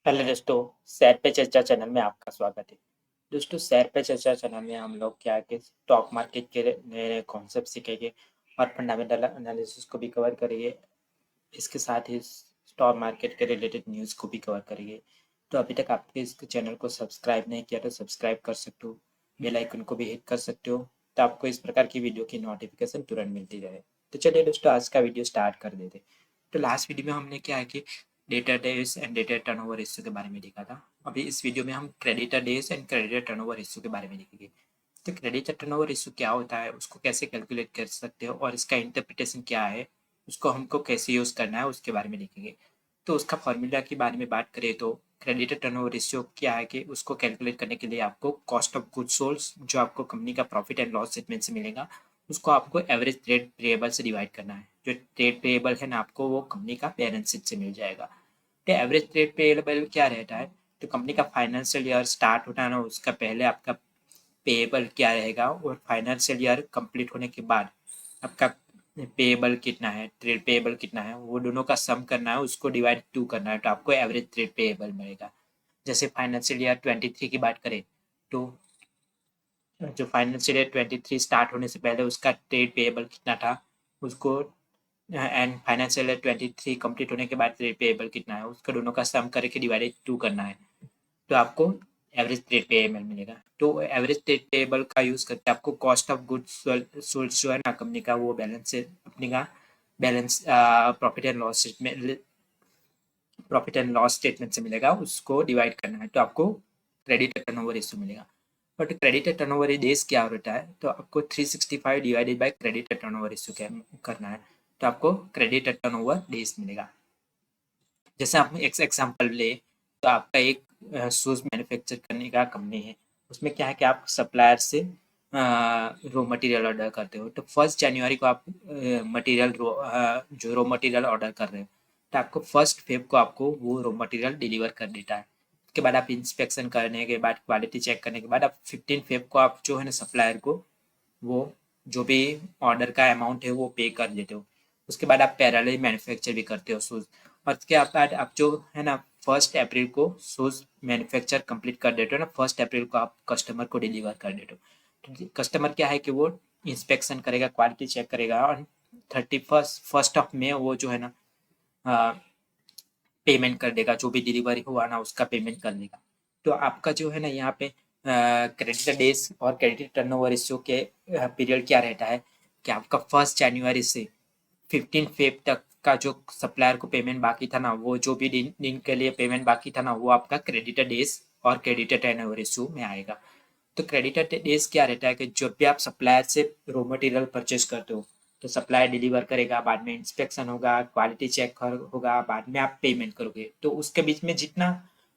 Hello दोस्तों, share पे चर्चा चैनल में आपका स्वागत है। दोस्तों, शेयर पे चर्चा चैनल में हम लोग क्या है कि स्टॉक मार्केट के नए नए कॉन्सेप्ट सीखेंगे और फंडामेंटल एनालिसिस को भी कवर करेंगे। इसके साथ ही स्टॉक मार्केट के रिलेटेड न्यूज़ को भी कवर करेंगे। तो अभी तक आपने इस चैनल को सब्सक्राइब नहीं किया तो सब्सक्राइब कर सकते हो, बेल आइकन को भी हिट कर सकते हो, तो आपको इस प्रकार की वीडियो की नोटिफिकेशन तुरंत मिलती रहे। तो चलिए दोस्तों, आज का वीडियो स्टार्ट कर देते। तो लास्ट वीडियो में हमने क्या है कि debtor days and debtor turnover ratio के बारे में देखा था। अभी इस वीडियो में हम creditor days and creditor turnover ratio के बारे में देखेंगे। तो क्रेडिटर टर्नओवर रेशियो क्या होता है, उसको कैसे कैलकुलेट कर सकते हो और इसका इंटरप्रिटेशन क्या है, उसको हमको कैसे यूज़ करना है उसके बारे में देखेंगे। तो उसका फॉर्मूला के बारे में बात करें तो क्रेडिटर टर्नओवर रेशियो क्या है कि उसको कैलकुलेट करने के लिए आपको कॉस्ट ऑफ गुड्स सोल्ड जो आपको कंपनी का प्रॉफिट एंड लॉस स्टेटमेंट से मिलेगा, उसको आपको एवरेज ट्रेड पेएबल से डिवाइड करना है। जो ट्रेड पेएबल है ना, आपको वो कंपनी का बैलेंस शीट से मिल जाएगा। तो एवरेज ट्रेड पेएबल क्या रहता है, तो कंपनी का फाइनेंशियल ईयर स्टार्ट होता है ना, उसका पहले आपका पेएबल क्या रहेगा और फाइनेंशियल ईयर कंप्लीट होने के बाद आपका पेएबल कितना है, ट्रेड पेएबल कितना है, वो दोनों का सम करना है, उसको डिवाइड टू करना है, तो आपको एवरेज ट्रेड पेएबल मिलेगा। जैसे फाइनेंशियल ईयर 23 की बात करें तो जो फाइनेंशियल ईयर 23 स्टार्ट होने से पहले उसका ट्रेड पेएबल कितना था, उसको एंड फाइनेंशियल ईयर 23 कंप्लीट होने के बाद ट्रेड पेएबल कितना है, उसका दोनों का सम करके डिवाइडेड टू करना है, तो आपको एवरेज ट्रेड पेएबल मिलेगा। तो एवरेज ट्रेड पेएबल का यूज़ करके आपको कॉस्ट ऑफ गुड्स सोल्ड जो है ना कंपनी का, वो बैलेंस से अपनी का balance profit and loss statement से मिलेगा, उसको डिवाइड करना है, तो आपको क्रेडिट टर्नओवर रेशियो मिलेगा। बट क्रेडिट टर्नओवर डेज क्या होता है, तो आपको 365 divided by credit turnover ratio करना है, तो आपको क्रेडिट टर्नओवर डेज मिलेगा। जैसे आप एक एग्जांपल ले, तो आपका एक शूज़ मैन्युफैक्चर करने का कंपनी है। उसमें क्या है कि आप सप्लायर से रॉ मटेरियल ऑर्डर करते हो, तो 1 जनवरी को आप जो रॉ मटेरियल ऑर्डर कर रहे हो, तो आपको 1 फेब को आपको वो रॉ मटेरियल डिलीवर कर देता है। उसके बाद आप इंस्पेक्शन करने के बाद, क्वालिटी चेक करने के बाद, आप 15 फेब को आप जो है ना सप्लायर को वो जो भी ऑर्डर का अमाउंट है वो पे कर देते हो। उसके बाद आप पैरेलल मैन्युफैक्चर भी करते हो शूज़, और उसके बाद आप जो है ना 1 अप्रैल को शूज़ मैन्युफैक्चर कंप्लीट कर देते हो ना, 1 अप्रैल को आप कस्टमर को डिलीवर कर देते हो। तो कस्टमर क्या है कि वो इंस्पेक्शन करेगा, क्वालिटी चेक करेगा, और 1 ऑफ मे वो जो है ना पेमेंट कर देगा, जो भी डिलीवरी हुआ ना उसका पेमेंट कर देगा। तो आपका जो है ना यहाँ पे क्रेडिटर डेज और क्रेडिट टर्नओवर रेशियो के पीरियड क्या रहता है कि आपका 1 जनवरी से 15 फेब तक का जो सप्लायर को पेमेंट बाकी था ना, वो जो भी दिन दिन के लिए पेमेंट बाकी था ना, वो आपका क्रेडिटर डेज और क्रेडिटर टर्नओवर रेशियो में आएगा। तो क्रेडिटर डेज क्या रहता है कि जब भी आप सप्लायर से रॉ मटेरियल परचेज करते हो, तो सप्लायर डिलीवर करेगा, बाद में इंस्पेक्शन होगा, क्वालिटी चेक होगा, बाद में आप पेमेंट करोगे, तो उसके बीच में जितना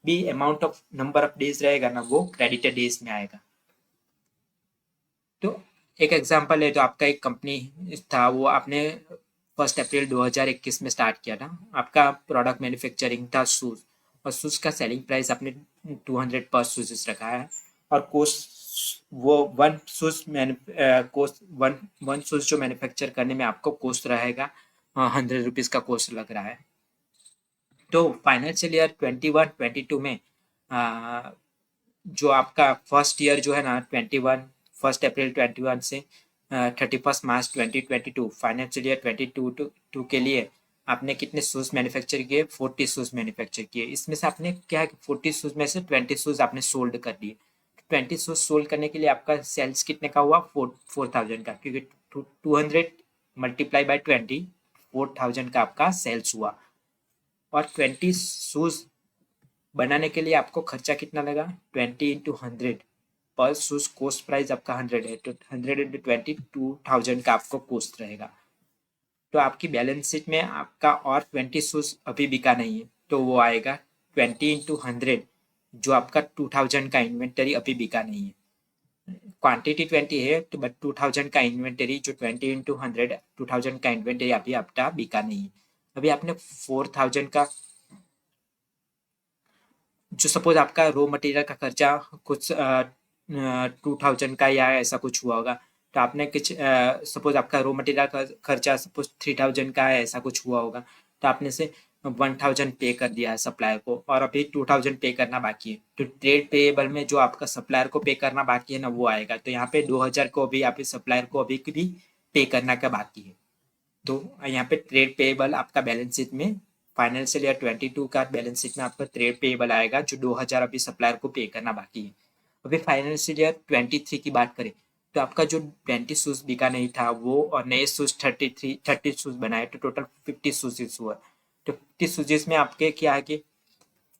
भी amount of number of days रहेगा ना, वो क्रेडिटर डेज में आएगा। तो एक एग्जांपल है, तो आपका एक कंपनी था, वो आपने 1 अप्रैल 2021 में स्टार्ट किया था। आपका प्रोडक्ट मैन्युफैक्चरिंग था शूज़, और शूज़ का सेलिंग प्राइस आपने 200 पर शूज़ रखा है, और कोस्ट वो one shoes cost one one shoes जो मैन्युफैक्चर करने में आपको कोस्ट रहेगा 100 रुपीज़ का कोस्ट लग रहा है। तो फाइनेंशियल ईयर 21-22 में जो आपका फर्स्ट ईयर जो है ना 1 अप्रैल 21 से 31 मार्च 2022, फाइनेंशियल ईयर 22 के लिए आपने कितने शूज़ मैन्युफैक्चर किए? 40 शूज़ मैन्युफैक्चर किए। इसमें से आपने क्या है, 40 शूज़ में से 20 शूज़ आपने सोल्ड कर दिए। 20 शूज़ सोल्ड करने के लिए आपका सेल्स कितने का हुआ? 4,000 का, क्योंकि 200 मल्टीप्लाई बाई 20, 4,000 का आपका सेल्स हुआ। और 20 शूज़ बनाने के लिए आपको खर्चा कितना लगा? 20 × 100 पर शूज कोस्ट प्राइस आपका 100 है, तो 100 × 20 2,000 का आपको कोस्ट रहेगा। तो आपकी बैलेंस शीट में आपका और 20 शूज अभी बिका नहीं है, तो वो आएगा 20 × 100, जो आपका 2,000 का इन्वेंटरी अभी बिका नहीं है। क्वांटिटी 20 है, तो बट 2,000 का इन्वेंटरी, जो 20 × 100 2,000 का इन्वेंटरी अभी आपका बिका नहीं है। अभी आपने 4,000 का, जो सपोज आपका रॉ मटेरियल का खर्चा कुछ 2,000 का या ऐसा कुछ हुआ होगा, तो आपने कुछ सपोज आपका रॉ मटेरियल का खर्चा सपोज 3,000 का है, ऐसा कुछ हुआ होगा, तो आपने से 1000 पे कर दिया है सप्लायर को और अभी 2000 पे करना बाकी है, तो ट्रेड पेएबल में जो आपका सप्लायर को पे करना बाकी है ना वो आएगा। तो यहाँ पे 2000 को अभी आप सप्लायर को अभी भी पे करना का बाकी है। तो यहाँ पे ट्रेड पेएबल आपका बैलेंस शीट में फाइनेंशियल ईयर 22 का बैलेंस शीट में आपका ट्रेड पेएबल आएगा जो 2000 अभी सप्लायर को पे करना बाकी है। अभी फाइनेंशियल ईयर 23 की बात करें तो आपका जो 20 शूज बिका नहीं था वो और नए शूज 30 शूज बनाए तो टोटल 50 शूज हुआ। तो 50 शूजेस में आपके क्या है कि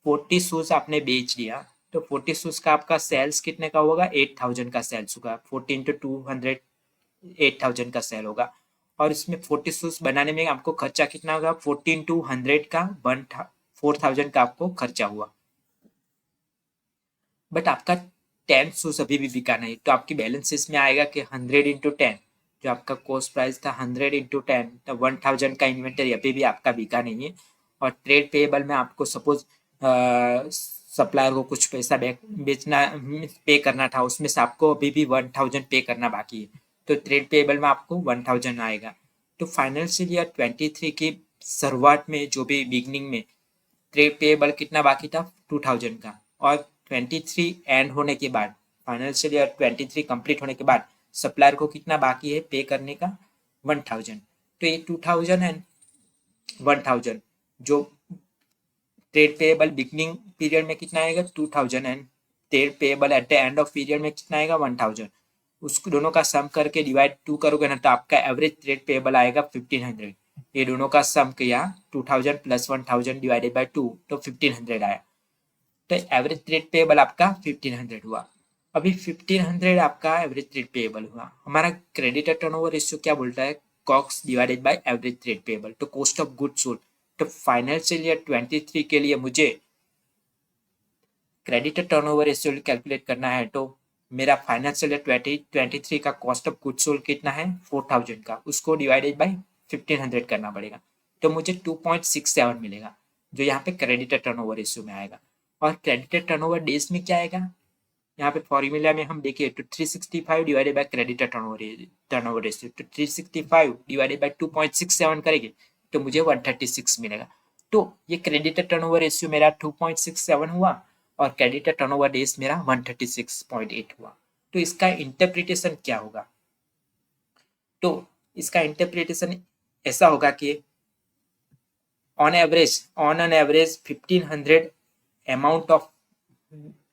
40 शूज आपने बेच दिया, तो 40 शूज का आपका सेल्स कितने का होगा, 8000 का सेल्स होगा। 14 to 200 8000 का सेल होगा। और इसमें 40 शूज बनाने में आपको खर्चा कितना होगा, 14 to 100 का 4000 का आपको खर्चा हुआ। बट आपका 10 शूज अभी भी बिका नहीं, तो आपकी बैलेंस शीट में आएगा कि 100 इंटू 10, जो आपका कॉस्ट प्राइस था 100 इंटू 10, तो 1000 का इन्वेंटरी अभी भी आपका बिका नहीं है। और ट्रेड पेएबल में आपको सपोज सप्लायर को कुछ पैसा बेचना पे करना था, उसमें से आपको अभी भी 1000 पे करना बाकी है, तो ट्रेड पेएबल में आपको 1000 आएगा। तो फाइनेंशियल ईयर 23 की शुरुआत में जो भी बिगनिंग में ट्रेड पेएबल कितना बाकी था, 2000 का। और 23 एंड होने के बाद, फाइनेंशियल ईयर 23 कंप्लीट होने के बाद सप्लायर को कितना बाकी है पे करने का, 1000। तो ये 2000 एंड 1000 जो ट्रेड पेएबल बिगनिंग पीरियड में कितना आएगा, 2000 and trade payable at the end of period में कितना आएगा, 1000। उसको दोनों का सम करके डिवाइड 2 करोगे ना तो आपका एवरेज ट्रेड पेएबल आएगा 1500। ये दोनों का सम किया 2000 प्लस 1000 डिवाइडेड बाय 2 तो 1500 आया। तो एवरेज ट्रेड पेएबल आपका 1500 हुआ। अभी 1500 आपका एवरेज ट्रेड पेएबल हुआ। हमारा क्रेडिटर टर्नओवर रेशियो क्या बोलता है, cost divided by average trade payable, तो कॉस्ट ऑफ गुड्स सोल्ड। तो फाइनेंशियल ईयर 23 के लिए मुझे क्रेडिटर टर्नओवर रेशियो कैलकुलेट करना है, तो मेरा फाइनेंशियल ईयर 2023 का कॉस्ट ऑफ गुड्स सोल्ड कितना है, 4000 का, उसको डिवाइडेड बाय 1500 करना पड़ेगा, तो मुझे 2.67 मिलेगा, जो यहाँ पे क्रेडिटर टर्नओवर रेशियो में आएगा। और क्रेडिटर टर्नओवर डेज में क्या आएगा, यहाँ पे फॉर्मूला में हम देखिए तो 365 divided by creditor turnover ratio, तो 365 डिवाइडेड बाय 2.67 करेंगे तो मुझे 136 मिलेगा। तो ये क्रेडिटर टर्नओवर रेशियो मेरा 2.67 हुआ और क्रेडिटर टर्नओवर डेज मेरा 136.8 हुआ। तो इसका इंटरप्रिटेशन क्या होगा, तो इसका इंटरप्रिटेशन ऐसा होगा कि on an average 1500 amount of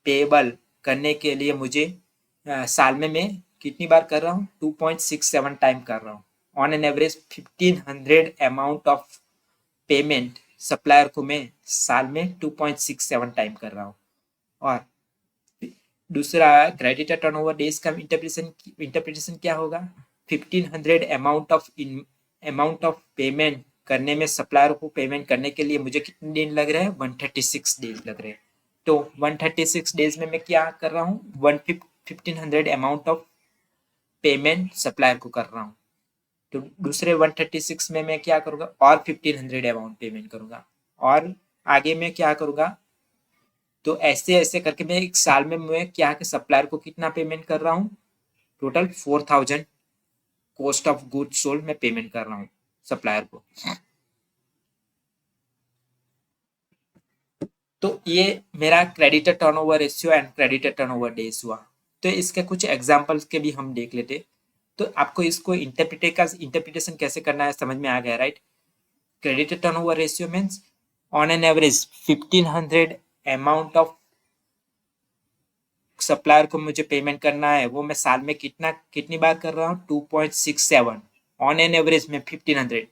payable करने के लिए मुझे साल में मैं कितनी बार कर रहा हूँ, 2.67 टाइम कर रहा हूँ। On an average 1500 amount of payment supplier को मैं साल में 2.67 टाइम कर रहा हूँ। और दूसरा क्रेडिटर टर्नओवर डेज का इंटरप्रिटेशन क्या होगा, 1500 अमाउंट ऑफ पेमेंट करने में सप्लायर को पेमेंट करने के लिए मुझे कितने दिन लग रहे हैं, 136 डेज लग रहे हैं। तो 136 डेज में मैं क्या कर रहा हूँ, 1500 अमाउंट ऑफ पेमेंट सप्लायर को कर रहा हूँ। तो दूसरे 136 में मैं क्या करूँगा, और 1500 अमाउंट पेमेंट करूँगा, और आगे मैं क्या करूँगा, तो ऐसे ऐसे करके मैं एक साल में मैं क्या कि सप्लायर को कितना पेमेंट कर रहा हूँ, total 4000 cost of goods sold में पेमेंट कर रहा हूँ सप्लायर को। तो ये मेरा creditor turnover ratio and creditor turnover days हुआ। तो इसके कुछ एग्जांपल्स के भी हम देख लेते, तो आपको इसको इंटरप्रिटेशन कैसे करना है समझ में आ गया, right. Creditor turnover ratio means on an average 1500 amount of supplier को मुझे पेमेंट करना है, वो मैं साल में कितनी बार कर रहा हूँ, 2.67 ऑन एन एवरेज में 1500।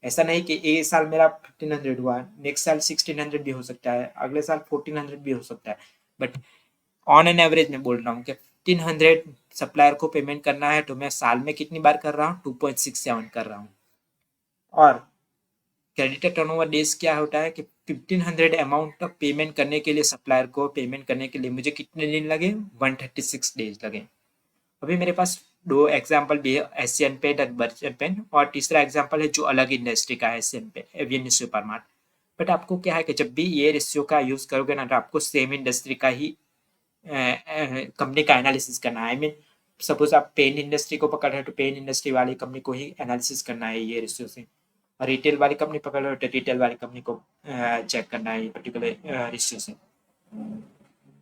ऐसा नहीं कि एक साल मेरा 1500 हुआ, नेक्स्ट साल 1600 भी हो सकता है, अगले साल 1400 भी हो सकता है, बट ऑन एन एवरेज में बोल रहा हूँ कि 1500 सप्लायर को पेमेंट करना है, तो मैं साल में कितनी बार कर रहा हूँ, 2.67 कर रहा हूँ। और क्रेडिटर टर्नओवर डेज क्या होता है कि 1500 अमाउंट ऑफ पेमेंट करने के लिए सप्लायर को पेमेंट करने के लिए मुझे कितने दिन लगे, 136 डेज लगे। अभी मेरे पास दो एग्जाम्पल भी है, एशियन पेंट और बर्जर पेन, और तीसरा एग्जाम्पल है जो अलग इंडस्ट्री का है, एशियन पे एवियन सुपरमार्ट। बट आपको क्या है कि जब भी ये रेशियो का यूज करोगे ना तो आपको सेम इंडस्ट्री का ही कंपनी का एनालिसिस करना है। आई मीन सपोज आप पेन इंडस्ट्री को पकड़ रहे हो तो पेन इंडस्ट्री वाली कंपनी को ही एनालिसिस करना है ये रेशियो से। और रिटेल वाली कंपनी पकड़ लो तो रिटेल वाली कंपनी को चेक करना है पर्टिकुलर रेशियो से।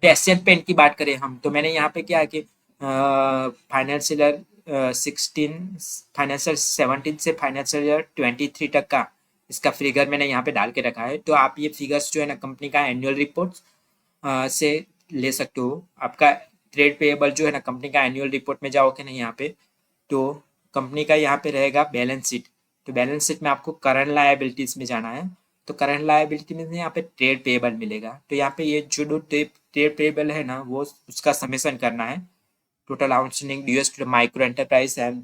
तो एशियन पेंट की बात करें हम, तो मैंने यहाँ पे क्या है कि फाइनेंशियल ईयर 16 फाइनेंशियल 17 से फाइनेंशियल ईयर 23 तक का इसका फिगर मैंने यहाँ पे डाल के रखा है। तो आप ये फिगर्स जो है ना कंपनी का एनुअल रिपोर्ट से ले सकते हो। आपका ट्रेड पेएबल जो है ना कंपनी का एनुअल रिपोर्ट में जाओगे ना यहाँ पे, तो कंपनी का यहाँ पे रहेगा बैलेंस शीट। तो बैलेंस शीट में आपको करंट लायबिलिटीज में जाना है। तो करंट लायबिलिटी में यहाँ पे ट्रेड पेएबल मिलेगा। तो यहाँ पे ये जो ट्रेड पेएबल है ना वो उसका समेशन करना है, total outstanding dues to the micro enterprise and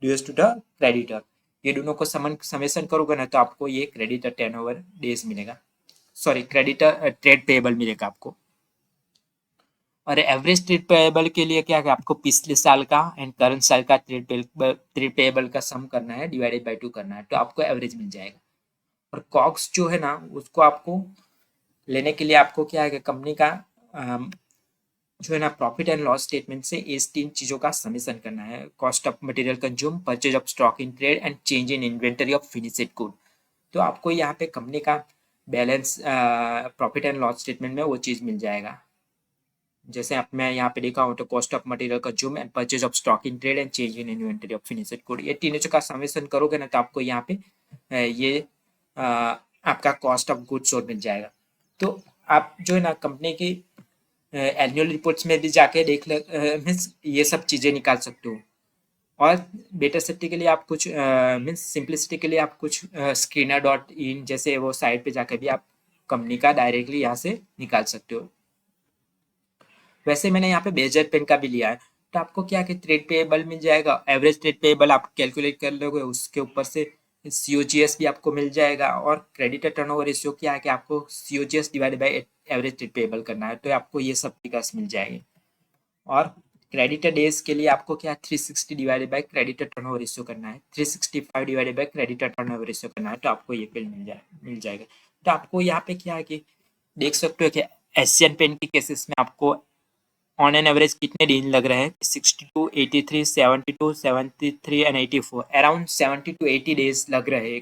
dues to the creditor. ये दोनों को समेशन करोगे ना तो आपको ये क्रेडिटर टर्नओवर डेज मिलेगा, सॉरी क्रेडिटर ट्रेड पेएबल मिलेगा आपको। और एवरेज ट्रेड पेएबल के लिए क्या है आपको पिछले साल का एंड करंट साल का ट्रेड पेएबल का सम करना है, डिवाइडेड बाय 2 करना है, तो आपको एवरेज मिल जाएगा। और कॉक्स जो है ना उसको आपको लेने के लिए आपको क्या है कि कंपनी का जो है ना प्रॉफिट एंड लॉस स्टेटमेंट से इस 3 चीज़ों का समेशन करना है, cost of material consume, purchase of stock in trade and change in inventory of finished good. तो आपको यहाँ पे कंपनी का balance profit and loss statement में वो चीज़ मिल जाएगा। जैसे आप मैं यहाँ पे देखा हूँ तो cost of material consume and purchase of stock in trade and change in inventory of finished good, ये तीनों का समेशन करोगे ना तो आपको यहाँ पे ये आपका कॉस्ट ऑफ गुड्स सोल्ड मिल जाएगा। तो आप जो है ना कंपनी की एनुअल रिपोर्ट्स में भी जाके देख ले मीन्स ये सब चीज़ें निकाल सकते हो। और बेटर सेफ्टी के लिए आप कुछ मीन्स सिंपलिसिटी के लिए आप कुछ screener.in जैसे वो साइट पे जाकर भी आप कंपनी का डायरेक्टली यहाँ से निकाल सकते हो। वैसे मैंने यहाँ पे बेजर पेन का भी लिया है। तो आपको क्या कि ट्रेड पेएबल मिल जाएगा, एवरेज ट्रेड पेएबल आप कैलकुलेट कर लोगे, उसके ऊपर से COGS भी आपको मिल जाएगा। और क्रेडिटर टर्नओवर रेशियो क्या है कि आपको COGS divided by average trade payable करना है, तो आपको ये सब फिगर्स मिल जाएंगे। और क्रेडिटर डेज के लिए आपको क्या 360 divided by creditor turnover ratio करना है, 365 divided by creditor turnover ratio करना है, तो आपको ये फील्ड मिल जाएगा। तो आपको यहाँ पे क्या है कि देख सकते हो कि एशियन पेन की केसेस में आपको ऑन एन एवरेज कितने दिन लग रहे हैं, 62, 83, 72, 73 एंड 84, अराउंड 70 to 80 डेज लग रहे हैं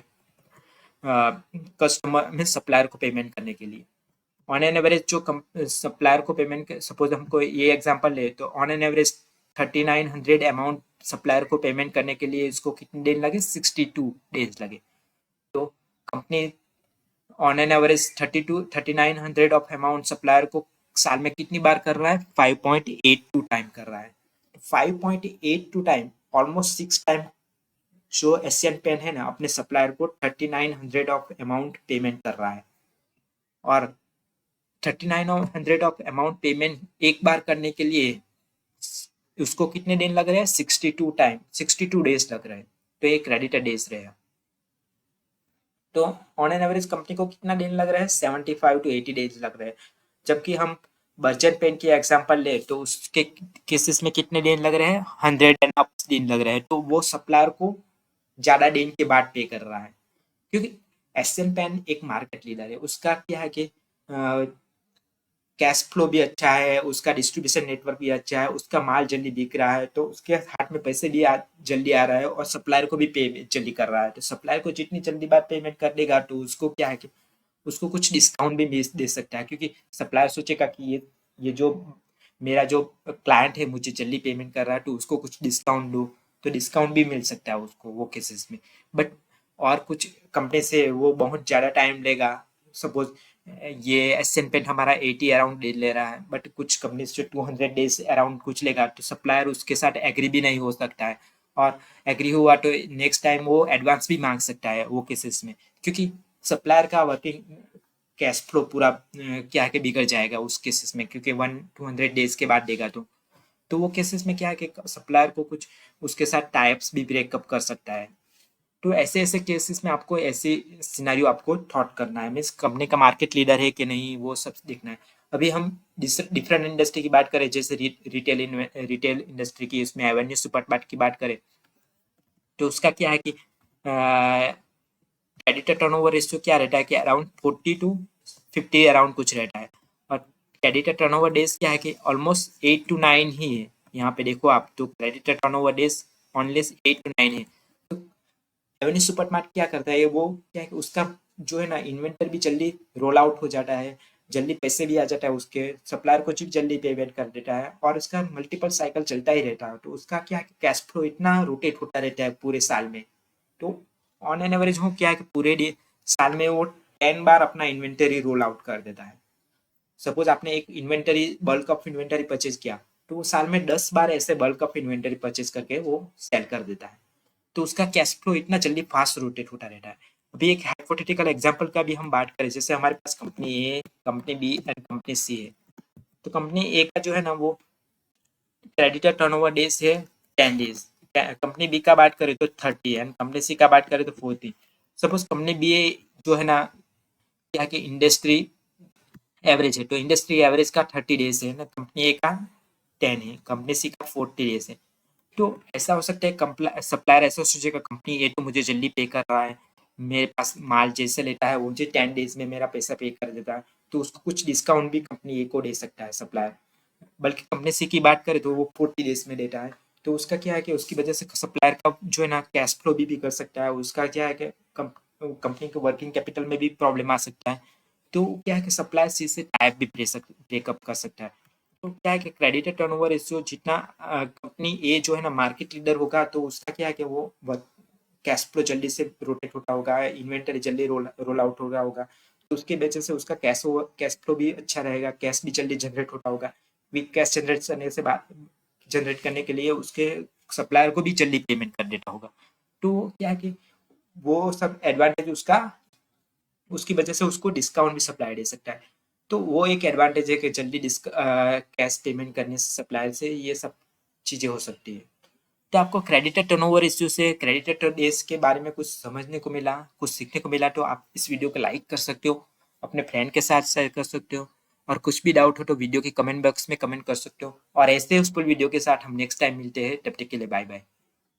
कस्टमर में सप्लायर को पेमेंट करने के लिए। ऑन एन एवरेज जो सप्लायर को पेमेंट, सपोज हमको ये एग्जांपल ले तो on an average 3900 amount supplier को पेमेंट करने के लिए इसको कितने दिन लगे, 62 डेज लगे। तो company on an average 3900 of amount supplier को साल में कितनी बार कर रहा है, 5.82 टाइम कर रहा है। 5.82 टाइम, ऑलमोस्ट 6 टाइम जो एशियन पेन है ना अपने सप्लायर को 3900 ऑफ अमाउंट पेमेंट कर रहा है। और 3900 ऑफ अमाउंट पेमेंट एक बार करने के लिए उसको कितने दिन लग रहे हैं, 62 टाइम, 62 डेज लग रहे हैं। तो ये क्रेडिटर डेज रहेगा। तो ऑन एन एवरेज कंपनी को कितना दिन लग रहा है, 75 to 80 डेज लग रहे हैं। जबकि हम बर्जर पेन की एग्जांपल ले तो उसके केसेस में कितने दिन लग रहे हैं, 100 दिन लग रहे हैं। तो वो सप्लायर को ज्यादा दिन के बाद पे कर रहा है, क्योंकि एशियन पेन एक मार्केट लीडर है। उसका क्या है कि कैश फ्लो भी अच्छा है, उसका डिस्ट्रीब्यूशन नेटवर्क भी अच्छा है, उसका माल जल्दी बिक रहा है, तो उसके हाथ में पैसे भी जल्दी आ रहा है और सप्लायर को भी पे जल्दी कर रहा है। तो सप्लायर को जितनी जल्दी बात पेमेंट कर देगा तो उसको क्या है कि उसको कुछ डिस्काउंट भी दे सकता है, क्योंकि सप्लायर सोचेगा कि ये जो मेरा जो क्लाइंट है मुझे जल्दी पेमेंट कर रहा है तो उसको कुछ डिस्काउंट दो, तो डिस्काउंट भी मिल सकता है उसको वो केसेस में। बट और कुछ कंपनी से वो बहुत ज़्यादा टाइम लेगा। सपोज ये एशियन पेंट हमारा 80 अराउंड डे ले रहा है, बट कुछ कंपनी से 200 डेज अराउंड कुछ लेगा, तो सप्लायर उसके साथ एग्री भी नहीं हो सकता है। और एग्री हुआ तो नेक्स्ट टाइम वो एडवांस भी मांग सकता है वो केसेस में, क्योंकि सप्लायर का वर्किंग कैश फ्लो पूरा क्या है कि बिगड़ जाएगा उस केसेस में, क्योंकि 1-200 डेज के बाद देगा तो वो केसेस में क्या है कि सप्लायर को कुछ उसके साथ टाइप्स भी ब्रेकअप कर सकता है। तो ऐसे ऐसे केसेस में आपको ऐसे सिनेरियो आपको थॉट करना है, मीन्स कंपनी का मार्केट लीडर है कि नहीं वो सब देखना है। अभी हम डिफरेंट इंडस्ट्री की बात करें, जैसे रिटेल इंडस्ट्री की, इसमें एवेन्यू सुपरमार्ट की बात करें तो उसका क्या है कि क्रेडिटर टर्नओवर रेशियो क्या रहता है कि अराउंड 40 to 50 अराउंड कुछ रहता है। और क्रेडिटर टर्नओवर डेज क्या है कि ऑलमोस्ट 8 to 9 ही है। यहाँ पे देखो आप, तो creditor turnover days only 8 to 9 है। तो एवेन्यू सुपरमार्ट क्या करता है, वो क्या है कि उसका जो है ना इन्वेंटर भी जल्दी रोल आउट हो जाता है, जल्दी पैसे भी आ जाता है, उसके सप्लायर को जल्दी पेमेंट कर देता है, और उसका मल्टीपल साइकिल चलता ही रहता है। तो उसका क्या है, कैश फ्लो इतना रोटेट होता रहता है पूरे साल में। तो ऑन एन एवरेज वो क्या है कि पूरे साल में वो 10 बार अपना इन्वेंटरी रोल आउट कर देता है। सपोज आपने एक inventory bulk of inventory purchase किया, तो वो साल में 10 बार ऐसे बल्क ऑफ इन्वेंटरी परचेज करके वो सेल कर देता है। तो उसका कैश फ्लो इतना जल्दी फास्ट रोटेट होता रहता है। अभी एक हाइपोथेटिकल एग्जांपल का भी हम बात करें, जैसे हमारे पास company A, company B and company C है। तो कंपनी ए का जो है ना वो क्रेडिटर टर्नओवर डेज है 10 डेज, कंपनी बी का बात करें तो 30 एंड कंपनी सी का बात करें तो 40। सपोज कंपनी बी जो है ना क्या कि इंडस्ट्री एवरेज है, तो इंडस्ट्री एवरेज का 30 डेज है ना, कंपनी ए का 10 है, कंपनी सी का 40 डेज है। तो ऐसा हो सकता है सप्लायर ऐसा सोचेगा कंपनी ए तो मुझे जल्दी पे कर रहा है, मेरे पास माल जैसे लेता है वो मुझे 10 डेज में मेरा पैसा पे कर देता है, तो उसको कुछ डिस्काउंट भी कंपनी ए को दे सकता है सप्लायर। बल्कि कंपनी सी की बात करें तो वो 40 डेज में देता है। तो उसका क्या है कि उसकी वजह से सप्लायर का जो है ना कैश फ्लो भी कर सकता है, उसका क्या है कि कंपनी के वर्किंग कैपिटल में भी प्रॉब्लम आ सकता है। तो क्या है कि सप्लायर सी से टाइप भी ब्रेकअप कर सकता है। तो क्या है कि क्रेडिटर टर्नओवर रेशियो जितना कंपनी ए जो है ना मार्केट लीडर होगा, तो उसका क्या है कि वो कैश फ्लो जल्दी से रोटेट होता होगा, इन्वेंटरी जल्दी रोल आउट हो रहा होगा, तो उसकी वजह से उसका कैश फ्लो भी अच्छा रहेगा, कैश भी जल्दी जनरेट होता होगा। वीक कैश जनरेट करने के लिए उसके सप्लायर को भी जल्दी पेमेंट कर देता होगा। तो क्या है कि वो सब एडवांटेज उसका, उसकी वजह से उसको डिस्काउंट भी सप्लायर दे सकता है। तो वो एक एडवांटेज है कि जल्दी कैश पेमेंट करने से सप्लायर से ये सब चीज़ें हो सकती है। तो आपको क्रेडिटर टर्नओवर इश्यू से क्रेडिटर डेज के बारे में कुछ समझने को मिला, कुछ सीखने को मिला, तो आप इस वीडियो को लाइक कर सकते हो, अपने फ्रेंड के साथ शेयर कर सकते हो, और कुछ भी डाउट हो तो वीडियो के कमेंट बॉक्स में कमेंट कर सकते हो। और ऐसे यूजफुल वीडियो के साथ हम नेक्स्ट टाइम मिलते हैं, तब तक के लिए बाय बाय।